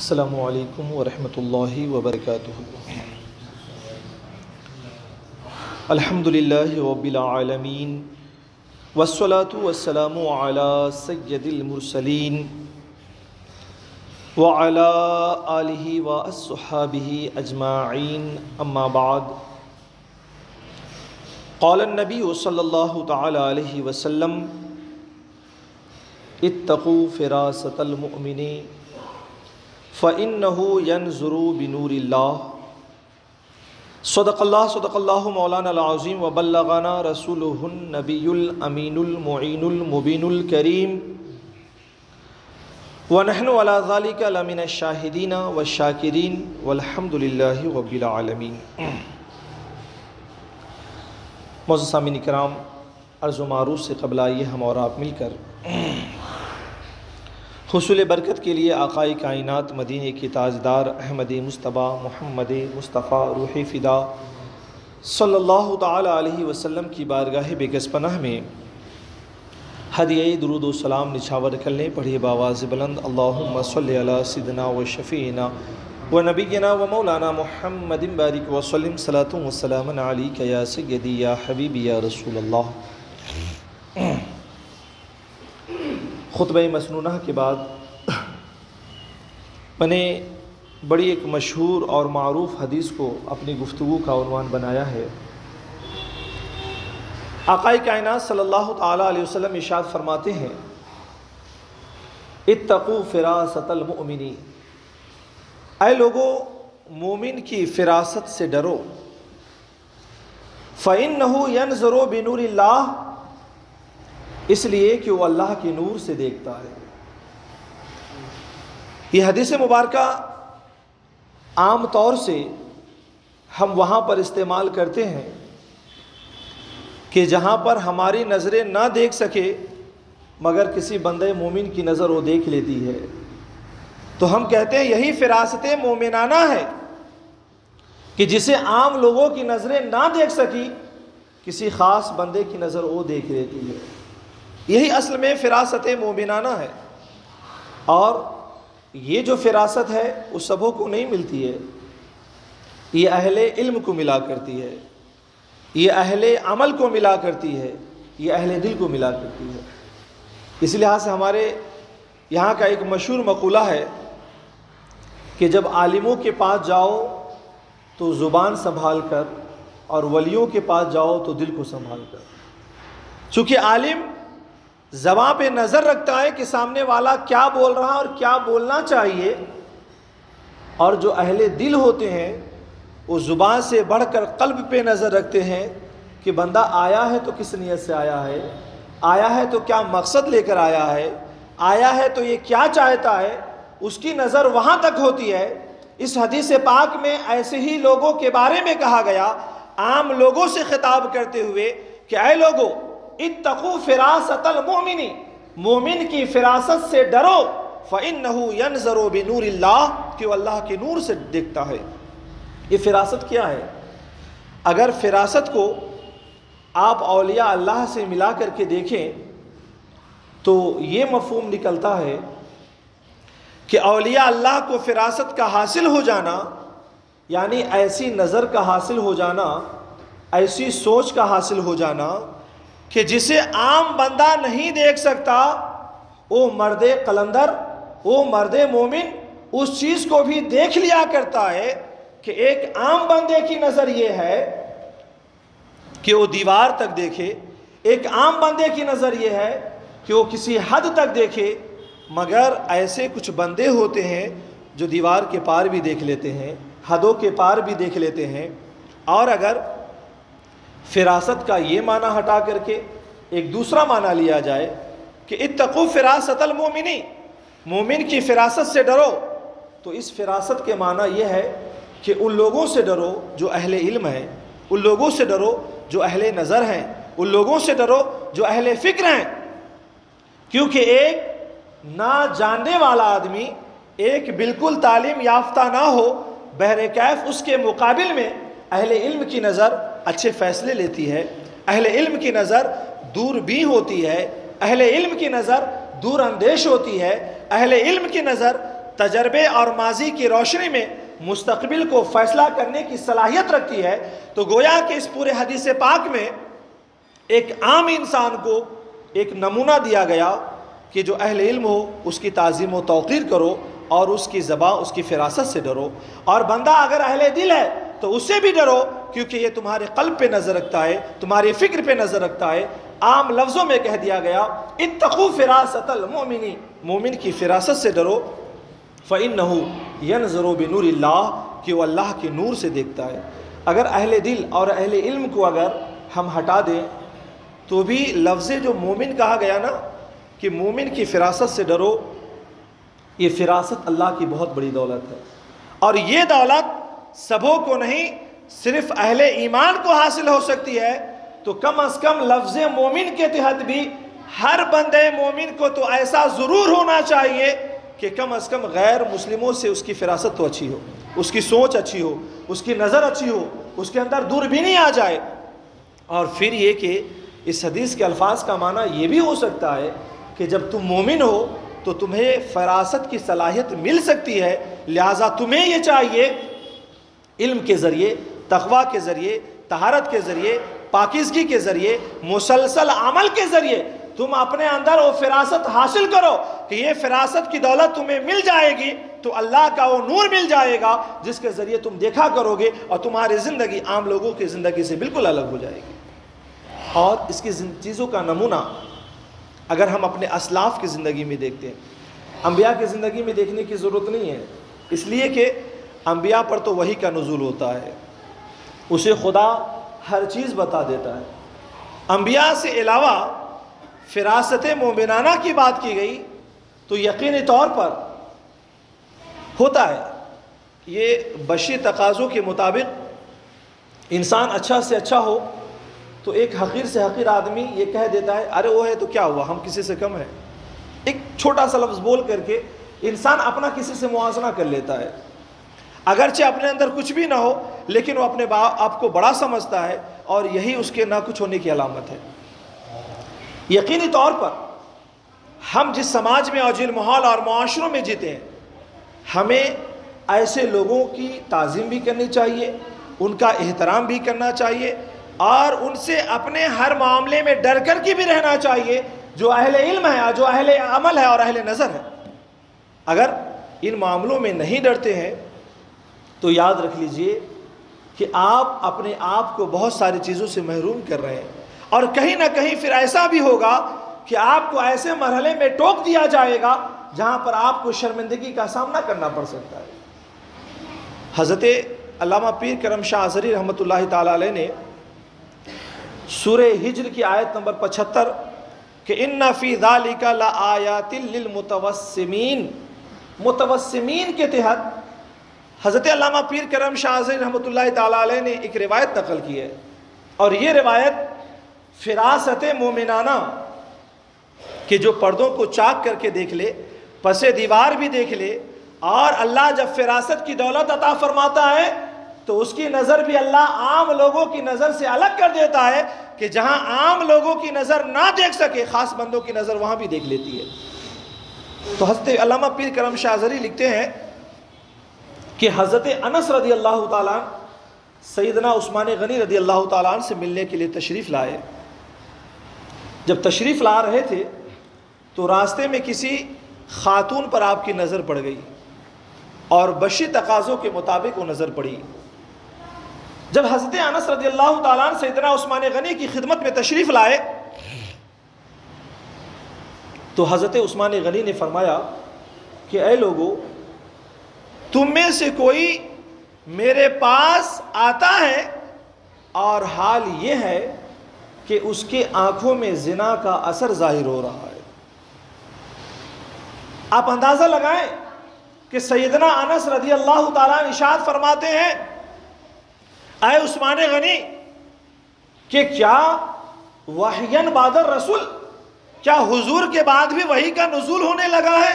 السلام علیکم ورحمۃ اللہ وبرکاتہ۔ الحمدللہ رب العالمین والصلاة والسلام علی سید المرسلین وعلی آلہ واصحابہ اجمعین، اما بعد۔ قال النبی صلی اللہ تعالی علیہ وسلم: اتقوا فراست المؤمن فإنه ينظر بنور الله۔ صدق اللہ مولانا العظیم وبلغنا رسولہ النبی الامین المعین المبین الکریم، ونحن علی ذلک لمن الشاہدین والشاکرین والحمد للہ رب العالمین۔ معزز سامعین کرام، عرض و معروف سے قبل آئیے ہم اور آپ مل کر حصول برکت کے لیے آقائے کائنات مدینے کے تاجدار احمد مصطفیٰ محمد مصطفیٰ روح فدا صلی اللہ تعالی علیہ وسلم کی بارگاہ بے گز پناہ میں ہدیہ درود و سلام نچھاور کرنے پڑھیے باواز بلند: اللہم صلی علی سیدنا و شفیعنا و نبینا و مولانا محمد بارک وسلم، صلاۃ و سلام علیک یا سیدی یا حبیبی یا رسول اللہ۔ خطبہ مسنونہ کے بعد میں نے بڑی ایک مشہور اور معروف حدیث کو اپنی گفتگو کا عنوان بنایا ہے۔ آقائے کائنات صلی اللہ تعالی علیہ وسلم ارشاد فرماتے ہیں: اتقوا فراست المؤمن، اے لوگو مومن کی فراست سے ڈرو، فإنہ ینظر بنور اللہ، اس لیے کہ وہ اللہ کے نور سے دیکھتا ہے۔ یہ حدیث مبارکہ عام طور سے ہم وہاں پر استعمال کرتے ہیں کہ جہاں پر ہماری نظریں نہ دیکھ سکے مگر کسی بندے مومن کی نظر وہ دیکھ لیتی ہے، تو ہم کہتے ہیں یہی فراست مومنانہ ہے کہ جسے عام لوگوں کی نظریں نہ دیکھ سکی کسی خاص بندے کی نظر وہ دیکھ لیتی ہے۔ یہی اصل میں فراست مومنانہ ہے، اور یہ جو فراست ہے وہ سبوں کو نہیں ملتی ہے، یہ اہل علم کو ملا کرتی ہے، یہ اہل عمل کو ملا کرتی ہے، یہ اہل دل کو ملا کرتی ہے۔ اس لحاظ سے ہمارے یہاں کا ایک مشہور مقولہ ہے کہ جب عالموں کے پاس جاؤ تو زبان سنبھال کر، اور ولیوں کے پاس جاؤ تو دل کو سنبھال کر۔ چونکہ عالم زبان پہ نظر رکھتا ہے کہ سامنے والا کیا بول رہا اور کیا بولنا چاہیے، اور جو اہل دل ہوتے ہیں وہ زبان سے بڑھ کر قلب پہ نظر رکھتے ہیں کہ بندہ آیا ہے تو کس نیت سے آیا ہے تو کیا مقصد لے کر آیا ہے تو یہ کیا چاہتا ہے، اس کی نظر وہاں تک ہوتی ہے۔ اس حدیث پاک میں ایسے ہی لوگوں کے بارے میں کہا گیا، عام لوگوں سے خطاب کرتے ہوئے کہ اے لوگو اتقوا فراست المؤمن، مومن کی فراست سے ڈرو، فإنہ ینظر بنور اللہ، کہ وہ اللہ کے نور سے دیکھتا ہے۔ یہ فراست کیا ہے؟ اگر فراست کو آپ اولیاء اللہ سے ملا کر کے دیکھیں تو یہ مفہوم نکلتا ہے کہ اولیاء اللہ کو فراست کا حاصل ہو جانا یعنی ایسی نظر کا حاصل ہو جانا، ایسی سوچ کا حاصل ہو جانا کہ جسے عام بندہ نہیں دیکھ سکتا، وہ مرد قلندر، وہ مرد مومن اس چیز کو بھی دیکھ لیا کرتا ہے کہ ایک عام بندے کی نظر یہ ہے کہ وہ دیوار تک دیکھے، ایک عام بندے کی نظر یہ ہے کہ وہ کسی حد تک دیکھے، مگر ایسے کچھ بندے ہوتے ہیں جو دیوار کے پار بھی دیکھ لیتے ہیں، حدوں کے پار بھی دیکھ لیتے ہیں۔ اور اگر فراست کا یہ معنی ہٹا کر کے ایک دوسرا معنی لیا جائے کہ اتقوا فراست المؤمن، مومن کی فراست سے ڈرو، تو اس فراست کے معنی یہ ہے کہ ان لوگوں سے ڈرو جو اہل علم ہیں، ان لوگوں سے ڈرو جو اہل نظر ہیں، ان لوگوں سے ڈرو جو اہل فکر ہیں، کیونکہ ایک نہ جاننے والا آدمی، ایک بالکل تعلیم یافتہ نہ ہو، بہرکیف اس کے مقابل میں اہل علم کی نظر اچھے فیصلے لیتی ہے، اہل علم کی نظر دور بھی ہوتی ہے، اہل علم کی نظر دور اندیش ہوتی ہے، اہل علم کی نظر تجربے اور ماضی کی روشنی میں مستقبل کو فیصلہ کرنے کی صلاحیت رکھتی ہے، تو گویا کہ اس پورے حدیث پاک میں ایک عام انسان کو ایک نمونہ دیا گیا کہ جو اہل علم ہو اس کی تعظیم و توقیر کرو اور اس کی زبان، اس کی فراست سے ڈرو، اور بندہ اگر اہل دل ہے تو اس سے بھی ڈرو، کیونکہ یہ تمہارے قلب پہ نظر رکھتا ہے، تمہاری فکر پہ نظر رکھتا ہے۔ عام لفظوں میں کہہ دیا گیا اتقوا فراست المؤمن، مومن کی فراست سے ڈرو، فإنہ ينظر بنور اللہ، کہ وہ اللہ کے نور سے دیکھتا ہے۔ اگر اہل دل اور اہل علم کو اگر ہم ہٹا دیں تو بھی لفظ جو مومن کہا گیا نا کہ مومن کی فراست سے ڈرو، یہ فراست اللہ کی بہت بڑی دولت ہے، اور یہ دولت سبوں کو نہیں، صرف اہل ایمان کو حاصل ہو سکتی ہے۔ تو کم از کم لفظ مومن کے تحت بھی ہر بندے مومن کو تو ایسا ضرور ہونا چاہیے کہ کم از کم غیر مسلموں سے اس کی فراست تو اچھی ہو، اس کی سوچ اچھی ہو، اس کی نظر اچھی ہو، اس کے اندر دوربینی آ جائے۔ اور پھر یہ کہ اس حدیث کے الفاظ کا معنی یہ بھی ہو سکتا ہے کہ جب تم مومن ہو تو تمہیں فراست کی صلاحیت مل سکتی ہے، لہٰذا تمہیں یہ چاہیے علم کے ذریعے، تقویٰ کے ذریعے، طہارت کے ذریعے، پاکیزگی کے ذریعے، مسلسل عمل کے ذریعے تم اپنے اندر وہ فراست حاصل کرو کہ یہ فراست کی دولت تمہیں مل جائے گی تو اللہ کا وہ نور مل جائے گا جس کے ذریعے تم دیکھا کرو گے، اور تمہاری زندگی عام لوگوں کی زندگی سے بالکل الگ ہو جائے گی۔ اور اس کی چیزوں کا نمونہ اگر ہم اپنے اسلاف کی زندگی میں دیکھتے ہیں، انبیاء کی زندگی میں دیکھنے کی ضرورت نہیں ہے، اس لیے کہ انبیاء پر تو وحی کا نزول ہوتا ہے، اسے خدا ہر چیز بتا دیتا ہے۔ انبیاء سے علاوہ فراست مومنانہ کی بات کی گئی تو یقینی طور پر ہوتا ہے، یہ بشری تقاضوں کے مطابق انسان اچھا سے اچھا ہو تو ایک حقیر سے حقیر آدمی یہ کہہ دیتا ہے ارے وہ ہے تو کیا ہوا، ہم کسی سے کم ہیں۔ ایک چھوٹا سا لفظ بول کر کے انسان اپنا کسی سے موازنہ کر لیتا ہے، اگرچہ اپنے اندر کچھ بھی نہ ہو لیکن وہ اپنے آپ کو بڑا سمجھتا ہے، اور یہی اس کے نہ کچھ ہونے کی علامت ہے۔ یقینی طور پر ہم جس سماج میں اور جن ماحول اور معاشروں میں جیتے ہیں، ہمیں ایسے لوگوں کی تعظیم بھی کرنی چاہیے، ان کا احترام بھی کرنا چاہیے، اور ان سے اپنے ہر معاملے میں ڈر کر کے بھی رہنا چاہیے، جو اہل علم ہے اور جو اہل عمل ہے اور اہل نظر ہے۔ اگر ان معاملوں میں نہیں ڈرتے ہیں تو یاد رکھ لیجئے کہ آپ اپنے آپ کو بہت ساری چیزوں سے محروم کر رہے ہیں، اور کہیں نہ کہیں پھر ایسا بھی ہوگا کہ آپ کو ایسے مرحلے میں ٹوک دیا جائے گا جہاں پر آپ کو شرمندگی کا سامنا کرنا پڑ سکتا ہے۔ حضرت علامہ پیر کرم شاہ ازہری رحمۃ اللہ تعالی علیہ نے سورہ ہجر کی آیت نمبر 75 کہ ان فی ذالک لآیات للمتوسمین، متوسمین کے تحت حضرت علامہ پیر کرم شاہ ازہری رحمۃ اللہ تعالی علیہ نے ایک روایت نقل کی ہے، اور یہ روایت فراست مومنانہ کہ جو پردوں کو چاک کر کے دیکھ لے، پس دیوار بھی دیکھ لے، اور اللہ جب فراست کی دولت عطا فرماتا ہے تو اس کی نظر بھی اللہ عام لوگوں کی نظر سے الگ کر دیتا ہے کہ جہاں عام لوگوں کی نظر نہ دیکھ سکے خاص بندوں کی نظر وہاں بھی دیکھ لیتی ہے۔ تو حضرت علامہ پیر کرم شاہ ازہری لکھتے ہیں کہ حضرت انس رضی اللہ تعالیٰ سیدنا عثمان غنی رضی اللہ تعالیٰ عنہ سے ملنے کے لیے تشریف لائے۔ جب تشریف لا رہے تھے تو راستے میں کسی خاتون پر آپ کی نظر پڑ گئی، اور بشری تقاضوں کے مطابق وہ نظر پڑی۔ جب حضرت انس رضی اللہ تعالیٰ عنہ سیدنا عثمان غنی کی خدمت میں تشریف لائے تو حضرت عثمان غنی نے فرمایا کہ اے لوگو، تم میں سے کوئی میرے پاس آتا ہے اور حال یہ ہے کہ اس کے آنکھوں میں زنا کا اثر ظاہر ہو رہا ہے۔ آپ اندازہ لگائیں کہ سیدنا انس رضی اللہ تعالیٰ عنہ ارشاد فرماتے ہیں اے عثمان غنی کہ کیا وحین بعد الرسول، کیا حضور کے بعد بھی وحی کا نزول ہونے لگا ہے؟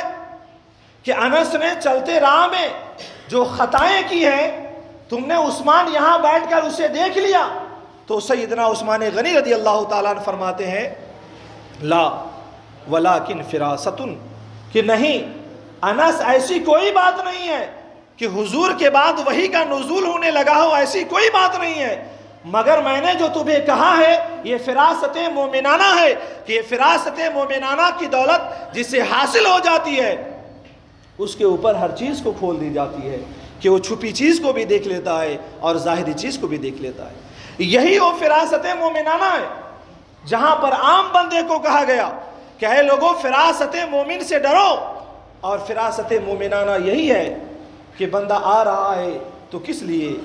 کہ انس نے چلتے راہ میں جو خطائیں کی ہیں تم نے عثمان یہاں بیٹھ کر اسے دیکھ لیا؟ تو سیدنا عثمان غنی رضی اللہ تعالیٰ عنہ فرماتے ہیں لا ولیکن فراستن، کہ نہیں، انس ایسی کوئی بات نہیں ہے کہ حضور کے بعد وحی کا نزول ہونے لگا ہو، ایسی کوئی بات نہیں ہے، مگر میں نے جو تمہیں کہا ہے یہ فراست مومنانہ ہے کہ یہ فراست مومنانہ کی دولت جسے حاصل ہو جاتی ہے اس کے اوپر ہر چیز کو کھول دی جاتی ہے کہ وہ چھپی چیز کو بھی دیکھ لیتا ہے اور ظاہری چیز کو بھی دیکھ لیتا ہے۔ یہی وہ فراست مومنانہ ہے جہاں پر عام بندے کو کہا گیا کہ اے لوگوں فراست مومن سے ڈرو، اور فراست مومنانہ یہی ہے کہ بندہ آ رہا ہے تو کس لیے،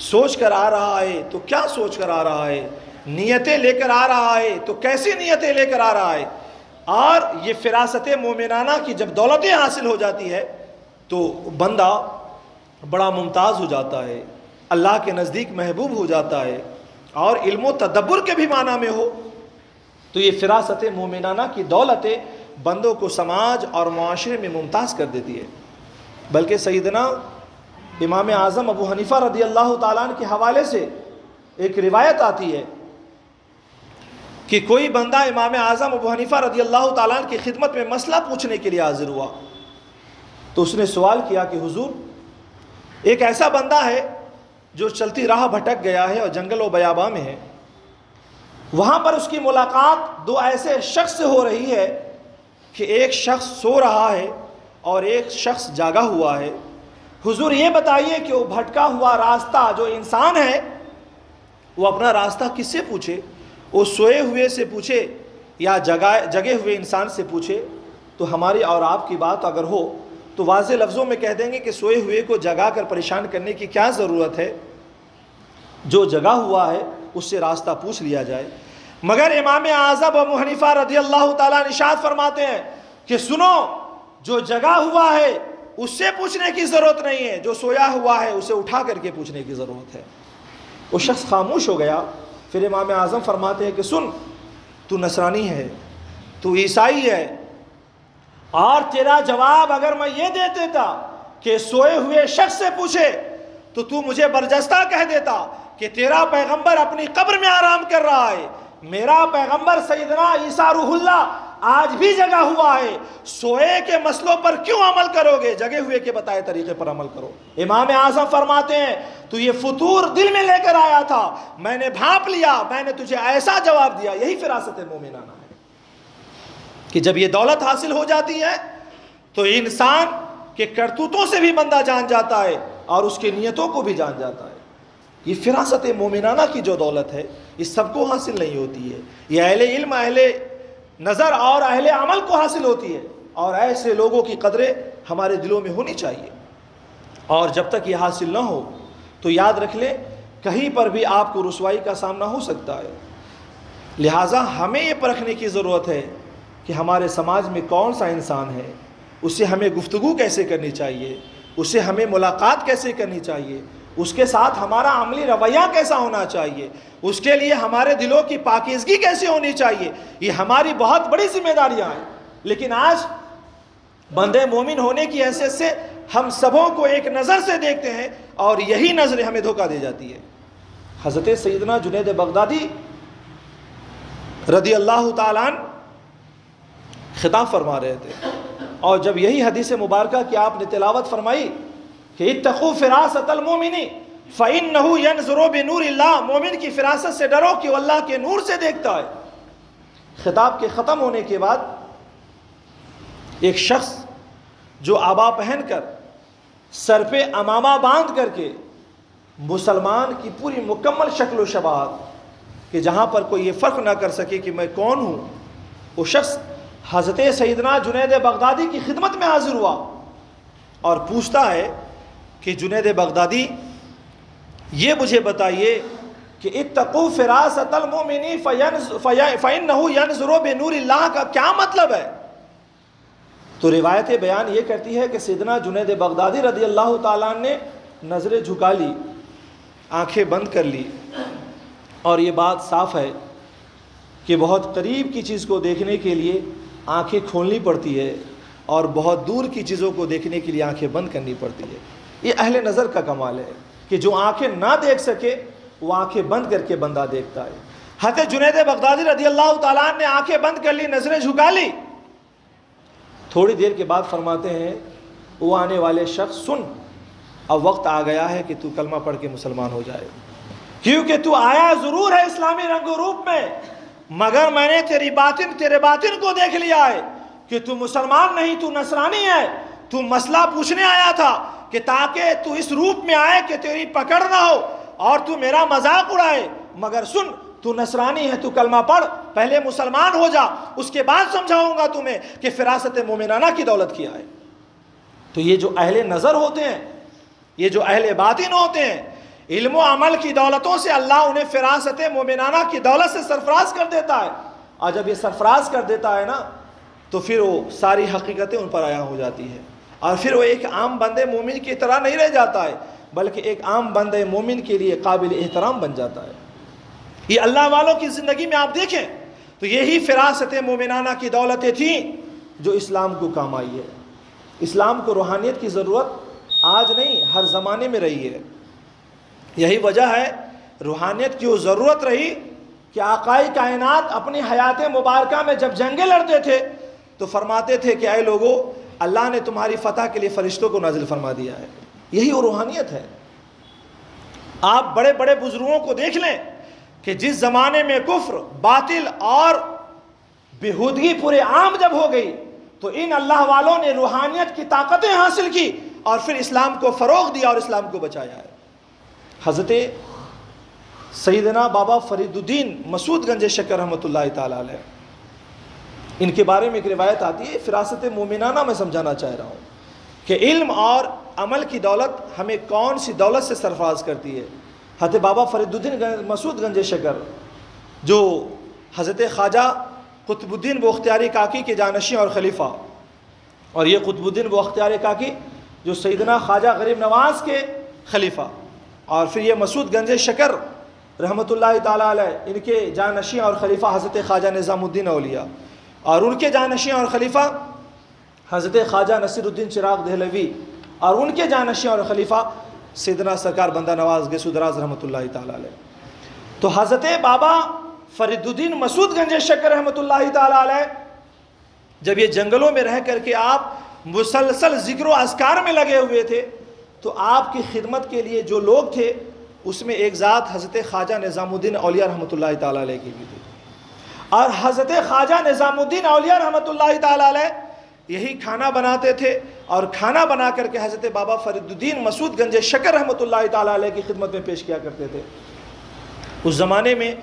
سوچ کر آ رہا ہے تو کیا سوچ کر آ رہا ہے، نیتیں لے کر آ رہا ہے تو کیسی نیتیں لے کر آ رہا ہے۔ اور یہ فراست مومنانہ کی جب دولتیں حاصل ہو جاتی ہے تو بندہ بڑا ممتاز ہو جاتا ہے، اللہ کے نزدیک محبوب ہو جاتا ہے، اور علم و تدبر کے بھی معنی میں ہو تو یہ فراست مومنانہ کی دولتیں بندوں کو سماج اور معاشرے میں ممتاز کر دیتی ہے۔ بلکہ سیدنا امام اعظم ابو حنیفہ رضی اللہ تعالیٰ عنہ کے حوالے سے ایک روایت آتی ہے کہ کوئی بندہ امام اعظم ابو حنیفہ رضی اللہ تعالیٰ عنہ کی خدمت میں مسئلہ پوچھنے کے لیے حاضر ہوا، تو اس نے سوال کیا کہ حضور ایک ایسا بندہ ہے جو چلتی راہ بھٹک گیا ہے اور جنگل و بیاباں میں ہے، وہاں پر اس کی ملاقات دو ایسے شخص سے ہو رہی ہے کہ ایک شخص سو رہا ہے اور ایک شخص جاگا ہوا ہے، حضور یہ بتائیے کہ وہ بھٹکا ہوا راستہ جو انسان ہے وہ اپنا راستہ کس سے پوچھے، وہ سوئے ہوئے سے پوچھے یا جگے ہوئے انسان سے پوچھے؟ تو ہماری اور آپ کی بات اگر ہو تو واضح لفظوں میں کہہ دیں گے کہ سوئے ہوئے کو جگا کر پریشان کرنے کی کیا ضرورت ہے، جو جگا ہوا ہے اس سے راستہ پوچھ لیا جائے۔ مگر امام اعظم ابو حنیفہ رضی اللہ تعالیٰ عنہ ارشاد فرماتے ہیں کہ سنو، جو جگا ہوا ہے اس سے پوچھنے کی ضرورت نہیں ہے، جو سویا ہوا ہے اسے اٹھا کر کے پوچھنے کی ضرورت ہے۔ وہ شخص خاموش ہو گیا، پھر امام اعظم فرماتے ہیں کہ سن، تو نصرانی ہے، تو عیسائی ہے، اور تیرا جواب اگر میں یہ دے دیتا کہ سوئے ہوئے شخص سے پوچھے تو مجھے برجستہ کہہ دیتا کہ تیرا پیغمبر اپنی قبر میں آرام کر رہا ہے، میرا پیغمبر سیدنا عیسیٰ روح اللہ آج بھی جگا ہوا ہے، سوئے کے مسئلوں پر کیوں عمل کرو گے، جگے ہوئے کے بتائے طریقے پر عمل کرو۔ امام اعظم فرماتے ہیں تو یہ فطور دل میں لے کر آیا تھا، میں نے بھانپ لیا، میں نے تجھے ایسا جواب دیا۔ یہی فراست مومنانہ ہے کہ جب یہ دولت حاصل ہو جاتی ہے تو انسان کے کرتوتوں سے بھی بندہ جان جاتا ہے اور اس کے نیتوں کو بھی جان جاتا ہے۔ یہ فراست مومنانہ کی جو دولت ہے یہ سب کو حاصل نہیں ہوتی ہے، یہ اہل علم، اہل نظر اور اہل عمل کو حاصل ہوتی ہے، اور ایسے لوگوں کی قدریں ہمارے دلوں میں ہونی چاہیے۔ اور جب تک یہ حاصل نہ ہو تو یاد رکھ لیں کہیں پر بھی آپ کو رسوائی کا سامنا ہو سکتا ہے۔ لہٰذا ہمیں یہ پرکھنے کی ضرورت ہے کہ ہمارے سماج میں کون سا انسان ہے، اس سے ہمیں گفتگو کیسے کرنی چاہیے، اس سے ہمیں ملاقات کیسے کرنی چاہیے، اس کے ساتھ ہمارا عملی رویہ کیسا ہونا چاہیے، اس کے لیے ہمارے دلوں کی پاکیزگی کیسے ہونی چاہیے، یہ ہماری بہت بڑی ذمہ داریاں ہیں۔ لیکن آج بندے مومن ہونے کی حیثیت سے ہم سبوں کو ایک نظر سے دیکھتے ہیں اور یہی نظر ہمیں دھوکہ دے جاتی ہے۔ حضرت سیدنا جنید بغدادی رضی اللہ تعالیٰ عنہ خطاب فرما رہے تھے، اور جب یہی حدیث مبارکہ کی آپ نے تلاوت فرمائی کہ اتقوا فراست المومن فإنہ ینظر بنور اللہ، مومن کی فراست سے ڈرو کہ وہ اللہ کے نور سے دیکھتا ہے۔ خطاب کے ختم ہونے کے بعد ایک شخص جو عبا پہن کر سر پہ امامہ باندھ کر کے مسلمان کی پوری مکمل شکل و شباہت کہ جہاں پر کوئی یہ فرق نہ کر سکے کہ میں کون ہوں، وہ شخص حضرت سیدنا جنید بغدادی کی خدمت میں حاضر ہوا اور پوچھتا ہے کہ جنید بغدادی یہ مجھے بتائیے کہ اتقوا فراست المؤمن فإنہ ینظر بنور اللہ کا کیا مطلب ہے؟ تو روایت بیان یہ کرتی ہے کہ سیدنا جنید بغدادی رضی اللہ تعالیٰ نے نظریں جھکا لی، آنکھیں بند کر لی، اور یہ بات صاف ہے کہ بہت قریب کی چیز کو دیکھنے کے لیے آنکھیں کھولنی پڑتی ہے اور بہت دور کی چیزوں کو دیکھنے کے لیے آنکھیں بند کرنی پڑتی ہے۔ یہ اہل نظر کا کمال ہے کہ جو آنکھیں نہ دیکھ سکے وہ آنکھیں بند کر کے بندہ دیکھتا ہے۔ حضرت جنید بغدادی رضی اللہ تعالیٰ نے آنکھیں بند کر لی، نظریں جھکا لی، تھوڑی دیر کے بعد فرماتے ہیں وہ آنے والے شخص سن، اب وقت آ گیا ہے کہ تو کلمہ پڑھ کے مسلمان ہو جائے، کیونکہ تو آیا ضرور ہے اسلامی رنگ و روپ میں، مگر میں نے تیرے باطن کو دیکھ لیا ہے کہ تو مسلمان نہیں، تو نصرانی ہے۔ تو مسئلہ پوچھنے آیا تھا کہ تاکہ تو اس روپ میں آئے کہ تیری پکڑ نہ ہو اور تو میرا مذاق اڑائے، مگر سن تو نصرانی ہے، تو کلمہ پڑھ، پہلے مسلمان ہو جا، اس کے بعد سمجھاؤں گا تمہیں کہ فراست مومنانہ کی دولت کیا ہے۔ تو یہ جو اہل نظر ہوتے ہیں، یہ جو اہل باطن ہوتے ہیں، علم و عمل کی دولتوں سے اللہ انہیں فراست مومنانہ کی دولت سے سرفراز کر دیتا ہے، اور جب یہ سرفراز کر دیتا ہے نا تو پھر وہ ساری حقیقتیں ان پر عیاں ہو جاتی ہے، اور پھر وہ ایک عام بندے مومن کی طرح نہیں رہ جاتا ہے، بلکہ ایک عام بندے مومن کے لیے قابل احترام بن جاتا ہے۔ یہ اللہ والوں کی زندگی میں آپ دیکھیں تو یہی فراست مومنانہ کی دولتیں تھیں جو اسلام کو کام آئی ہے۔ اسلام کو روحانیت کی ضرورت آج نہیں، ہر زمانے میں رہی ہے۔ یہی وجہ ہے روحانیت کی وہ ضرورت رہی کہ آقائے کائنات اپنی حیات مبارکہ میں جب جنگیں لڑتے تھے تو فرماتے تھے کہ اے لوگو، اللہ نے تمہاری فتح کے لیے فرشتوں کو نازل فرما دیا ہے۔ یہی وہ روحانیت ہے۔ آپ بڑے بڑے بزرگوں کو دیکھ لیں کہ جس زمانے میں کفر، باطل اور بےہودگی پورے عام جب ہو گئی تو ان اللہ والوں نے روحانیت کی طاقتیں حاصل کی اور پھر اسلام کو فروغ دیا اور اسلام کو بچایا ہے۔ حضرت سیدنا بابا فرید الدین مسعود گنج شکر رحمۃ اللہ تعالی علیہ، ان کے بارے میں ایک روایت آتی ہے، فراست مومنانہ میں سمجھانا چاہ رہا ہوں کہ علم اور عمل کی دولت ہمیں کون سی دولت سے سرفراز کرتی ہے۔ حضرت بابا فرید الدین مسعود گنج شکر جو حضرت خواجہ قطب الدین بختیاری کاکی کے جانشین اور خلیفہ، اور یہ قطب الدین بختیاری کاکی جو سیدنا خواجہ غریب نواز کے خلیفہ، اور پھر یہ مسعود گنج شکر رحمۃ اللہ تعالیٰ علیہ، ان کے جانشین اور خلیفہ حضرت خواجہ نظام الدین اولیاء، اور ان کے جانشین اور خلیفہ حضرت خواجہ نصیر الدین چراغ دہلوی، اور ان کے جانشین اور خلیفہ سیدنا سرکار بندہ نواز گیسو دراز رحمۃ اللہ تعالیٰ علیہ۔ تو حضرت بابا فرید الدین مسعود گنج شکر رحمۃ اللہ تعالیٰ علیہ جب یہ جنگلوں میں رہ کر کے آپ مسلسل ذکر و اذکار میں لگے ہوئے تھے تو آپ کی خدمت کے لیے جو لوگ تھے اس میں ایک ذات حضرت خواجہ نظام الدین اولیاء رحمۃ اللہ تعالیٰ علیہ کی بھی تھی، اور حضرت خواجہ نظام الدین اولیاء رحمۃ اللہ تعالیٰ علیہ یہی کھانا بناتے تھے، اور کھانا بنا کر کے حضرت بابا فرید الدین مسعود گنج شکر رحمۃ اللہ تعالیٰ علیہ کی خدمت میں پیش کیا کرتے تھے۔ اس زمانے میں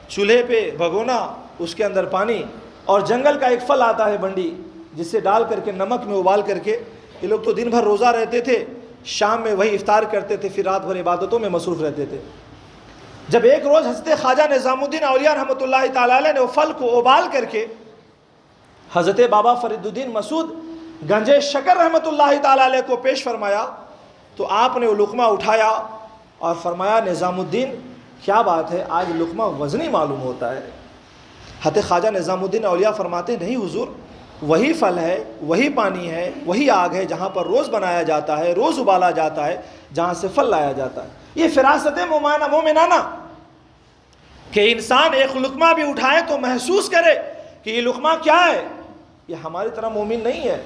چولہے پہ بھگونا، اس کے اندر پانی، اور جنگل کا ایک پھل آتا ہے بنڈی، جس سے ڈال کر کے نمک میں ابال کر کے یہ لوگ تو دن بھر روزہ رہتے تھے، شام میں وہی افطار کرتے تھے، پھر رات بھر عبادتوں میں مصروف رہتے تھے۔ جب ایک روز حضرت خواجہ نظام الدین اولیاء رحمۃ اللہ تعالیٰ علیہ نے وہ پھل کو ابال کر کے حضرت بابا فرید الدین مسعود گنج شکر رحمۃ اللہ تعالیٰ علیہ کو پیش فرمایا تو آپ نے وہ لقمہ اٹھایا اور فرمایا نظام الدین کیا بات ہے، آج لقمہ وزنی معلوم ہوتا ہے۔ حضرت خواجہ نظام الدین اولیاء فرماتے نہیں حضور، وہی پھل ہے، وہی پانی ہے، وہی آگ ہے جہاں پر روز بنایا جاتا ہے، روز ابالا جاتا ہے، جہاں سے پھل لایا جاتا ہے۔ یہ فراست مومنانہ کہ انسان ایک لقمہ بھی اٹھائے تو محسوس کرے کہ یہ لقمہ کیا ہے۔ یہ ہماری طرح مومن نہیں ہے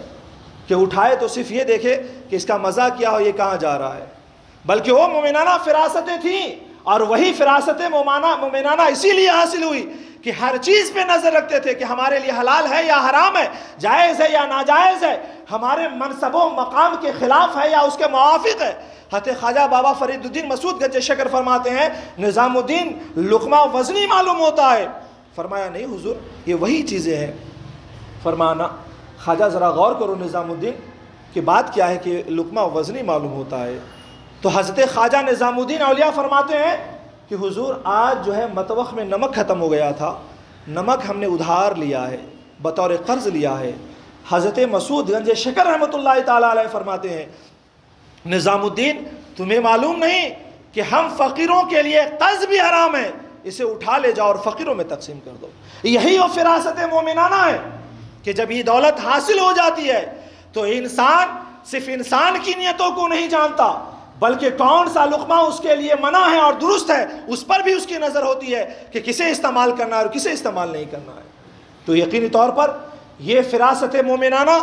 کہ اٹھائے تو صرف یہ دیکھے کہ اس کا مزہ کیا ہو، یہ کہاں جا رہا ہے، بلکہ وہ مومنانہ فراستیں تھیں، اور وہی فراست مومنانہ اسی لیے حاصل ہوئی کہ ہر چیز پہ نظر رکھتے تھے کہ ہمارے لیے حلال ہے یا حرام ہے، جائز ہے یا ناجائز ہے، ہمارے منصب و مقام کے خلاف ہے یا اس کے موافق ہے۔ حضرت خواجہ بابا فرید الدین مسعود گنج شکر فرماتے ہیں نظام الدین لقمہ وزنی معلوم ہوتا ہے۔ فرمایا نہیں حضور، یہ وہی چیزیں ہیں۔ فرمانا خواجہ ذرا غور کرو نظام الدین کہ بات کیا ہے کہ لقمہ وزنی معلوم ہوتا ہے۔ تو حضرت خواجہ نظام الدین اولیاء فرماتے ہیں کہ حضور آج جو ہے مطبخ میں نمک ختم ہو گیا تھا، نمک ہم نے ادھار لیا ہے، بطور قرض لیا ہے۔ حضرت مسعود گنج شکر رحمۃ اللہ تعالیٰ علیہ فرماتے ہیں نظام الدین تمہیں معلوم نہیں کہ ہم فقیروں کے لیے قرض بھی حرام ہے، اسے اٹھا لے جاؤ اور فقیروں میں تقسیم کر دو۔ یہی وہ فراست مومنانہ ہے کہ جب یہ دولت حاصل ہو جاتی ہے تو انسان صرف انسان کی نیتوں کو نہیں جانتا، بلکہ کون سا لقمہ اس کے لیے منع ہے اور درست ہے اس پر بھی اس کی نظر ہوتی ہے کہ کسے استعمال کرنا ہے اور کسے استعمال نہیں کرنا ہے۔ تو یقینی طور پر یہ فراست مومنانہ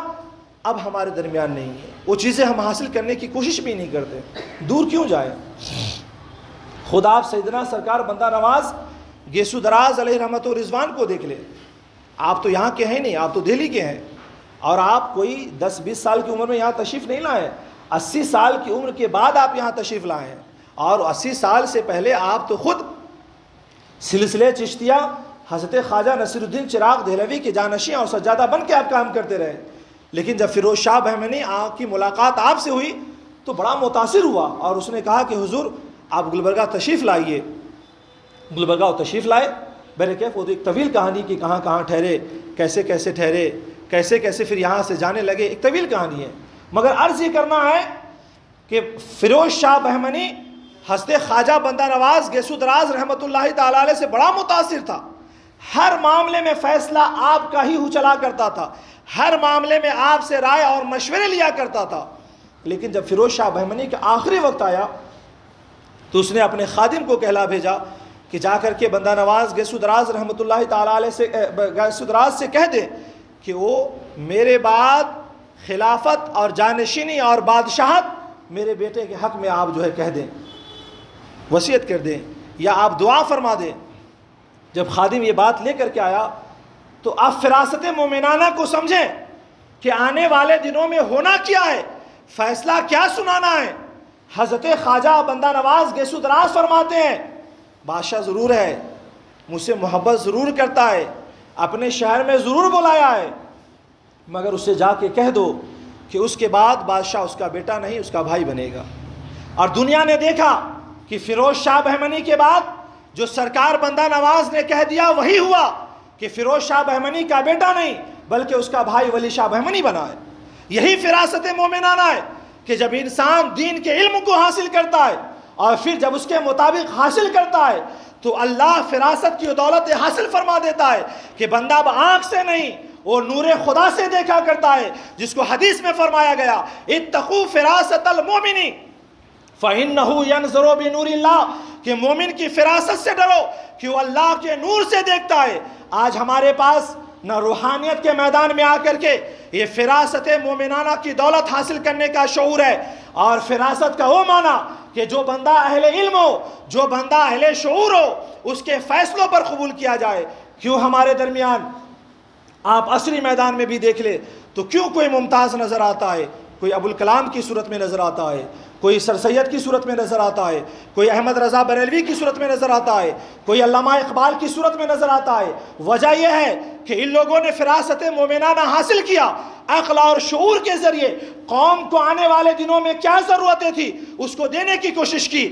اب ہمارے درمیان نہیں ہے، وہ چیزیں ہم حاصل کرنے کی کوشش بھی نہیں کرتے، دور کیوں جائیں؟ خود آپ سیدنا سرکار بندہ نواز گیسو دراز علیہ رحمت و رضوان کو دیکھ لیں، آپ تو یہاں کے ہیں نہیں، آپ تو دہلی کے ہیں، اور آپ کوئی 10-20 سال کی عمر میں یہاں تشریف نہیں لائے، 80 سال کی عمر کے بعد آپ یہاں تشریف لائے ہیں، اور 80 سال سے پہلے آپ تو خود سلسلے چشتیہ حضرت خواجہ نصیر الدین چراغ دہلوی کے جانشین اور سجادہ بن کے آپ کام کرتے رہے، لیکن جب فیروز شاہ بہمنی کی ملاقات آپ سے ہوئی تو بڑا متاثر ہوا، اور اس نے کہا کہ حضور آپ گلبرگہ تشریف لائیے، گلبرگہ وہ تشریف لائے، میرے کیف وہ ایک طویل کہانی کی کہاں کہاں ٹھہرے، کیسے کیسے ٹھہرے، کیسے کیسے پھر یہاں سے جانے لگے، ایک طویل کہانی ہے، مگر عرض یہ کرنا ہے کہ فیروز شاہ بہمنی حضرت خواجہ بندہ نواز گیسو دراز رحمۃ اللہ تعالی علیہ سے بڑا متاثر تھا، ہر معاملے میں فیصلہ آپ کا ہی چلا کرتا تھا، ہر معاملے میں آپ سے رائے اور مشورے لیا کرتا تھا، لیکن جب فیروز شاہ بہمنی کا آخری وقت آیا تو اس نے اپنے خادم کو کہلا بھیجا کہ جا کر کے بندہ نواز گیسو دراز رحمۃ اللہ تعالی علیہ سے گیسو دراز سے کہہ دے کہ وہ میرے بعد خلافت اور جانشینی اور بادشاہت میرے بیٹے کے حق میں آپ جو ہے کہہ دیں، وصیت کر دیں یا آپ دعا فرما دیں۔ جب خادم یہ بات لے کر کے آیا تو آپ فراست مومنانہ کو سمجھیں کہ آنے والے دنوں میں ہونا کیا ہے، فیصلہ کیا سنانا ہے۔ حضرت خواجہ بندہ نواز گیسو دراز فرماتے ہیں بادشاہ ضرور ہے، مجھ سے محبت ضرور کرتا ہے، اپنے شہر میں ضرور بلایا ہے، مگر اسے جا کے کہہ دو کہ اس کے بعد بادشاہ اس کا بیٹا نہیں اس کا بھائی بنے گا۔ اور دنیا نے دیکھا کہ فیروز شاہ بہمنی کے بعد جو سرکار بندہ نواز نے کہہ دیا وہی ہوا کہ فیروز شاہ بہمنی کا بیٹا نہیں بلکہ اس کا بھائی ولی شاہ بہمنی بنا ہے۔ یہی فراست مومنانہ ہے کہ جب انسان دین کے علم کو حاصل کرتا ہے اور پھر جب اس کے مطابق حاصل کرتا ہے تو اللہ فراست کی دولت حاصل فرما دیتا ہے کہ بندہ اب آنکھ سے نہیں وہ نور خدا سے دیکھا کرتا ہے، جس کو حدیث میں فرمایا گیا اتقوا فراست المؤمن فَإِنَّهُ يَنْظُرُ بِنُورِ اللَّهِ کہ مومن کی فراست سے ڈرو کہ وہ اللہ کے نور سے دیکھتا ہے۔ آج ہمارے پاس نہ روحانیت کے میدان میں آ کر کے یہ فراست مومنانہ کی دولت حاصل کرنے کا شعور ہے، اور فراست کا وہ معنی کہ جو بندہ اہل علم ہو، جو بندہ اہل شعور ہو، اس کے فیصلوں پر قبول کیا جائے۔ کیوں ہمارے درمیان آپ عصری میدان میں بھی دیکھ لے تو کیوں کوئی ممتاز نظر آتا ہے، کوئی ابوالکلام کی صورت میں نظر آتا ہے، کوئی سر سید کی صورت میں نظر آتا ہے، کوئی احمد رضا بریلوی کی صورت میں نظر آتا ہے، کوئی علامہ اقبال کی صورت میں نظر آتا ہے۔ وجہ یہ ہے کہ ان لوگوں نے فراست مومنانہ حاصل کیا، عقل اور شعور کے ذریعے قوم کو آنے والے دنوں میں کیا ضرورتیں تھی اس کو دینے کی کوشش کی۔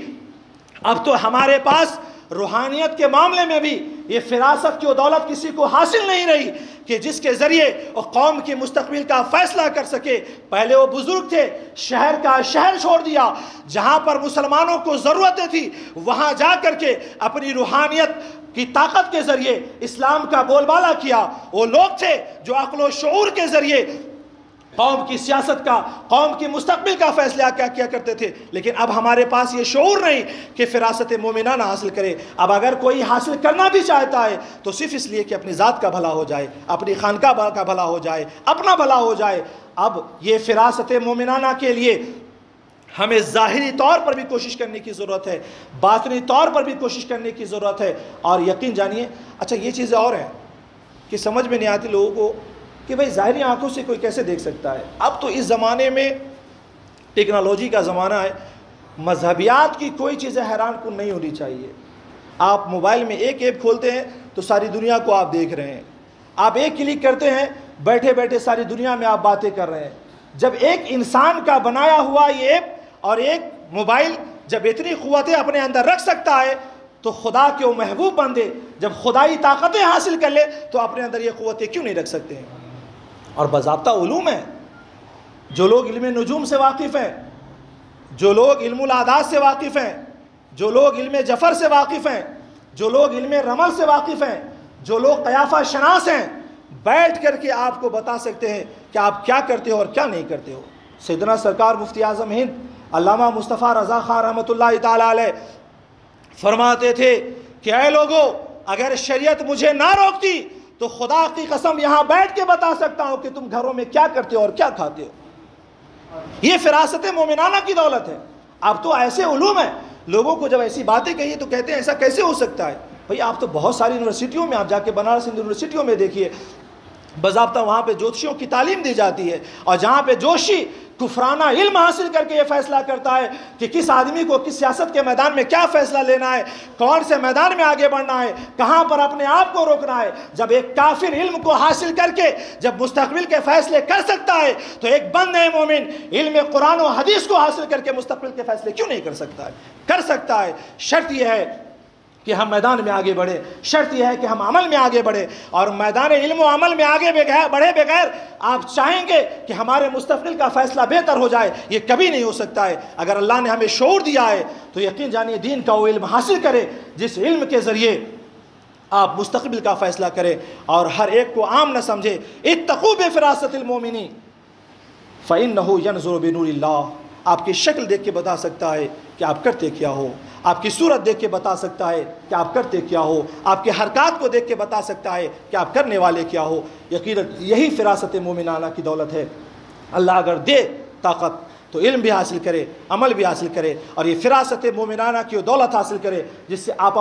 اب تو ہمارے پاس روحانیت کے معاملے میں بھی یہ فراست کی دولت کسی کو حاصل نہیں رہی کہ جس کے ذریعے وہ قوم کی مستقبل کا فیصلہ کر سکے۔ پہلے وہ بزرگ تھے، شہر کا شہر چھوڑ دیا، جہاں پر مسلمانوں کو ضرورتیں تھی وہاں جا کر کے اپنی روحانیت کی طاقت کے ذریعے اسلام کا بول بالا کیا۔ وہ لوگ تھے جو عقل و شعور کے ذریعے قوم کی سیاست کا، قوم کی مستقبل کا فیصلہ کیا کرتے تھے، لیکن اب ہمارے پاس یہ شعور نہیں کہ فراست مومنانہ حاصل کرے۔ اب اگر کوئی حاصل کرنا بھی چاہتا ہے تو صرف اس لیے کہ اپنی ذات کا بھلا ہو جائے، اپنی خانقاہ کا بھلا ہو جائے، اپنا بھلا ہو جائے۔ اب یہ فراست مومنانہ کے لیے ہمیں ظاہری طور پر بھی کوشش کرنے کی ضرورت ہے، باطنی طور پر بھی کوشش کرنے کی ضرورت ہے، اور یقین جانیے اچھا یہ چیزیں اور ہیں کہ سمجھ میں نہیں آتی لوگوں کو کہ بھئی ظاہری آنکھوں سے کوئی کیسے دیکھ سکتا ہے۔ اب تو اس زمانے میں ٹیکنالوجی کا زمانہ ہے، مذہبیات کی کوئی چیزیں حیران کن نہیں ہونی چاہیے۔ آپ موبائل میں ایک ایپ کھولتے ہیں تو ساری دنیا کو آپ دیکھ رہے ہیں، آپ ایک کلک کرتے ہیں بیٹھے بیٹھے ساری دنیا میں آپ باتیں کر رہے ہیں۔ جب ایک انسان کا بنایا ہوا یہ ایپ اور ایک موبائل جب اتنی قوتیں اپنے اندر رکھ سکتا ہے تو خدا کے وہ محبوب بندے جب خدائی طاقتیں حاصل کر لے تو اپنے اندر یہ قوتیں کیوں نہیں رکھ سکتے ہیں؟ اور باضابطہ علوم ہیں، جو لوگ علم نجوم سے واقف ہیں، جو لوگ علم العادات سے واقف ہیں، جو لوگ علم جفر سے واقف ہیں، جو لوگ علم رمل سے واقف ہیں، جو لوگ قیافہ شناس ہیں، بیٹھ کر کے آپ کو بتا سکتے ہیں کہ آپ کیا کرتے ہو اور کیا نہیں کرتے ہو۔ سیدنا سرکار مفتی اعظم ہند علامہ مصطفیٰ رضا خان رحمۃ اللہ تعالیٰ علیہ فرماتے تھے کہ اے لوگو اگر شریعت مجھے نہ روکتی تو خدا کی قسم یہاں بیٹھ کے بتا سکتا ہوں کہ تم گھروں میں کیا کرتے ہو اور کیا کھاتے ہو۔ یہ فراست مومنانہ کی دولت ہے۔ اب تو ایسے علوم ہیں، لوگوں کو جب ایسی باتیں کہیے تو کہتے ہیں ایسا کیسے ہو سکتا ہے؟ بھئی آپ تو بہت ساری یونیورسٹیوں میں، آپ جا کے بنارس یونیورسٹیوں میں دیکھیے، باضابطہ وہاں پہ جوتشیوں کی تعلیم دی جاتی ہے، اور جہاں پہ جوشی کفرانہ علم حاصل کر کے یہ فیصلہ کرتا ہے کہ کس آدمی کو کس سیاست کے میدان میں کیا فیصلہ لینا ہے، کون سے میدان میں آگے بڑھنا ہے، کہاں پر اپنے آپ کو روکنا ہے۔ جب ایک کافر علم کو حاصل کر کے جب مستقبل کے فیصلے کر سکتا ہے تو ایک بندہ مومن علم قرآن و حدیث کو حاصل کر کے مستقبل کے فیصلے کیوں نہیں کر سکتا ہے؟ کر سکتا ہے۔ شرط یہ ہے کہ ہم میدان میں آگے بڑھے، شرط یہ ہے کہ ہم عمل میں آگے بڑھے، اور میدان علم و عمل میں آگے بڑھے بغیر آپ چاہیں گے کہ ہمارے مستقبل کا فیصلہ بہتر ہو جائے، یہ کبھی نہیں ہو سکتا ہے۔ اگر اللہ نے ہمیں شعور دیا ہے تو یقین جانیے دین کا وہ علم حاصل کرے جس علم کے ذریعے آپ مستقبل کا فیصلہ کریں اور ہر ایک کو عام نہ سمجھے۔ اتقوا بفراست المؤمنین فإنہ ینظر بنور اللہ، آپ کی شکل دیکھ کے بتا سکتا ہے کہ آپ کرتے کیا ہو، آپ کی صورت دیکھ کے بتا سکتا ہے کہ آپ کرتے کیا ہو، آپ کی حرکات کو دیکھ کے بتا سکتا ہے کہ آپ کرنے والے کیا ہو۔ یقیناً یہی فراست مومنانہ کی دولت ہے۔ اللہ اگر دے طاقت تو علم بھی حاصل کرے، عمل بھی حاصل کرے، اور یہ فراست مومنانہ کی دولت حاصل کرے جس سے آپ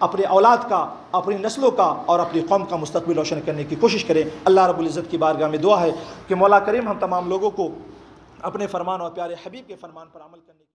اپنے اولاد کا، اپنی نسلوں کا اور اپنی قوم کا مستقبل روشن کرنے کی کوشش کریں۔ اللہ رب العزت کی بارگاہ میں دعا ہے کہ مولا کریم ہم تمام لوگوں کو اپنے فرمان اور پیارے حبیب کے فرمان پر عمل کرنے کی